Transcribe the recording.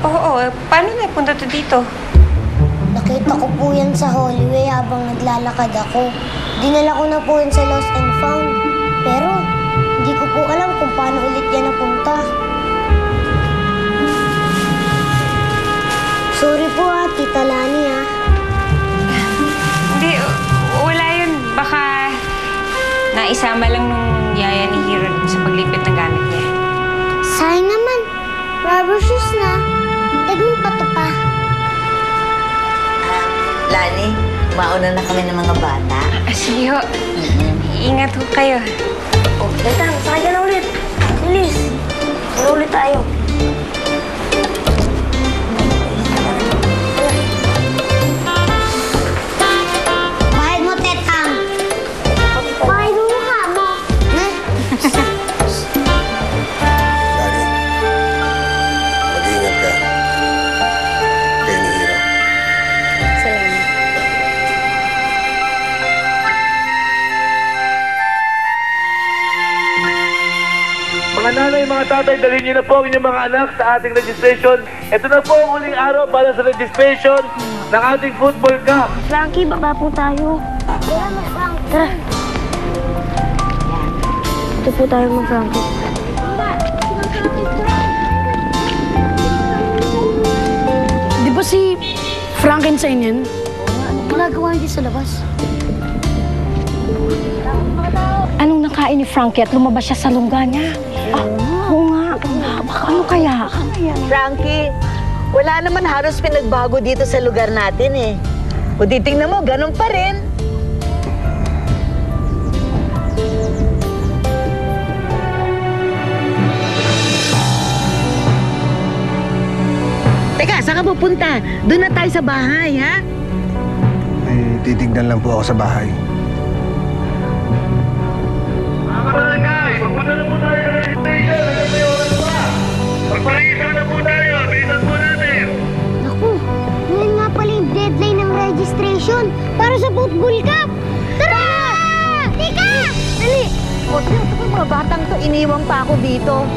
Oo, paano napunta to dito? Nakita ko po yan sa hallway habang naglalakad ako. Dinala ko na po yan sa Lost and Found. Pero, hindi ko po alam kung paano ulit yan napunta. Sorry po Tita Lani Hindi, wala yun. Baka naisama lang nung yaya ni Hiro sa paglipit ng gamit niya. Sayang naman. Rubber shoes na. Dagming pato pa. Lani, mauna na kami ng mga bata. Sige ho. Ingat ho kayo. Oh, Datang, sakay ka na ulit. Bilis. Ano ulit tayo? Mahal mo, Tetang. Mahal mo mukha mo. Lani, mag-iingat ka. Kay ni Hiro. Salamat. Mga nanay, mga tatay, dalhin niyo na po ang inyong mga anak sa ating registration. Ito na po ang huling araw para sa registration ng ating football camp. Frankie, baba po tayo. Tara. Ito po tayo mag-Frankie. Di ba si Frankenstein yan? Anong ginagawa niyo sa labas? Anong nakain ni Frankie at lumabas siya sa lungga niya? Oo nga. Ano kaya? Frankie, wala naman halos pinagbago dito sa lugar natin eh. Kung titingnan mo, ganun pa rin. Teka, saan ka pupunta? Doon na tayo sa bahay, ha? May titignan lang po ako sa bahay. Mga barangay, magpunta na po tayo sa registration. Hanggang may oras pa. Magparehistro na po tayo. Bilisan po natin. Naku, ngayon nga pala yung deadline ng registration para sa football cup. Tara! Tika! Dali! O, ito mga batang to, iniwang pa ako dito.